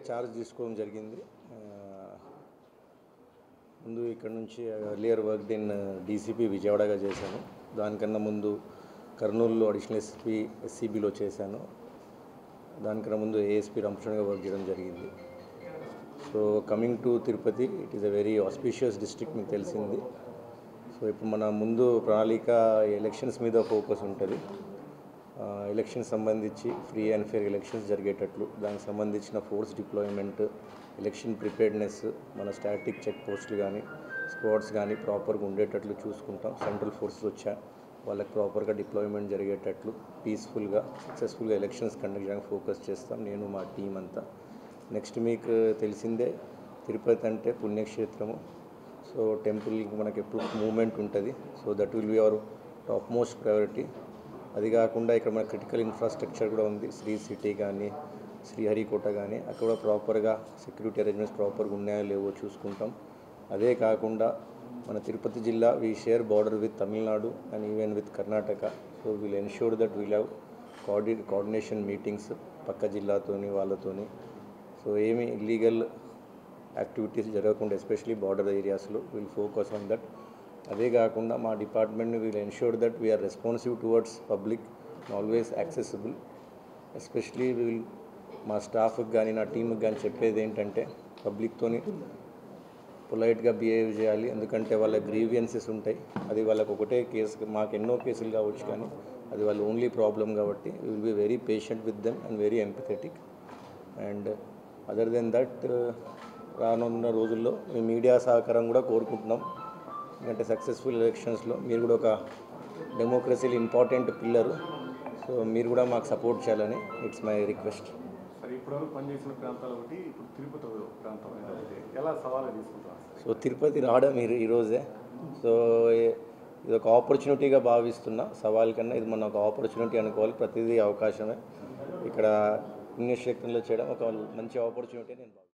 Charge తీసుకోవడం జరిగింది. ముందు ఇక్కడ నుంచి ఎర్లియర్ వర్క్ ఇన్ డీసీపీ విజయవాడగా చేశాను. దానికన్నా ముందు కర్నూలులో అడిషనల్ ఎస్సీబీలో చేశాను. దానికన్నా ముందు ఏఎస్పీ రంపచోడగా వర్క్ చేయడం జరిగింది. So coming to Tirupati, it is a very auspicious district, మీకు తెలిసింది. సో ఇప్పుడు మన ముందు ప్రణాళిక ఎలక్షన్స్ మీద ఫోకస్ ఉంటుంది. ఎలక్షన్ సంబంధించి ఫ్రీ అండ్ ఫెయిర్ ఎలక్షన్స్ జరిగేటట్లు, దానికి సంబంధించిన ఫోర్స్ డిప్లాయ్మెంట్, ఎలక్షన్ ప్రిపేర్డ్నెస్, మన స్టాటిక్ చెక్ పోస్టులు కానీ స్క్వాడ్స్ కానీ ప్రాపర్గా ఉండేటట్లు చూసుకుంటాం. సెంట్రల్ ఫోర్సెస్ వచ్చా వాళ్ళకి ప్రాపర్గా డిప్లాయ్మెంట్ జరిగేటట్లు పీస్ఫుల్గా సక్సెస్ఫుల్గా ఎలక్షన్స్ కండక్ట్ చేయడానికి ఫోకస్ చేస్తాం, నేను మా టీం అంతా. నెక్స్ట్ మీకు తెలిసిందే, తిరుపతి అంటే పుణ్యక్షేత్రము. సో టెంపుల్కి మనకి ఎప్పుడు మూమెంట్ ఉంటుంది. So that will be our top most priority. అది కాకుండా ఇక్కడ మన క్రిటికల్ ఇన్ఫ్రాస్ట్రక్చర్ కూడా ఉంది. శ్రీ సిటీ కానీ శ్రీహరికోట కానీ అక్కడ కూడా ప్రాపర్గా సెక్యూరిటీ అరేంజ్మెంట్స్ ప్రాపర్గా ఉన్నాయో లేవో చూసుకుంటాం. అదే కాకుండా మన తిరుపతి జిల్లా we share border with Tamil Nadu and even with Karnataka. So will ensure that we'll have coordination meetings పక్క జిల్లాతోని వాళ్ళతోని. సో ఏమి ఇల్లీగల్ యాక్టివిటీస్ జరగకుండా ఎస్పెషలీ బార్డర్ ఏరియాస్లో విల్ ఫోకస్ ఆన్ దట్. అదే కాకుండా మా department will ensure that we are responsive towards public, always accessible. Especially will మా స్టాఫ్కి కానీ నా టీంకి కానీ చెప్పేది ఏంటంటే పబ్లిక్తోని పొలైట్గా బిహేవ్ చేయాలి. ఎందుకంటే వాళ్ళ గ్రీవియన్సెస్ ఉంటాయి. అది వాళ్ళకు ఒకటే కేసు, మాకు ఎన్నో కేసులు కావచ్చు కానీ అది వాళ్ళ ఓన్లీ ప్రాబ్లం కాబట్టి we will be very patient with them and very empathetic. And other than that రానున్న రోజుల్లో మేము మీడియా సహకారం కూడా కోరుకుంటున్నాం. ఎందుకంటే సక్సెస్ఫుల్ ఎలక్షన్స్లో మీరు కూడా ఒక డెమోక్రసీలో ఇంపార్టెంట్ పిల్లరు. సో మీరు కూడా మాకు సపోర్ట్ చేయాలని ఇట్స్ మై రిక్వెస్ట్. ఇప్పటివరకు పనిచేసిన ప్రాంతాలు ఒకటి, ఇప్పుడు తిరుపతి ప్రాంతం ఎలా సవాలు తీసుకుంటారు? సో తిరుపతి రావడం ఈరోజే. సో ఇది ఒక ఆపర్చునిటీగా భావిస్తున్నా. సవాల్ కన్నా ఇది మన ఒక ఆపర్చునిటీ అనుకోవాలి. ప్రతిదీ అవకాశమే. ఇక్కడ పుణ్యక్షేత్రంలో చేయడం ఒక మంచి ఆపర్చునిటీ నేను భావిస్తున్నాను.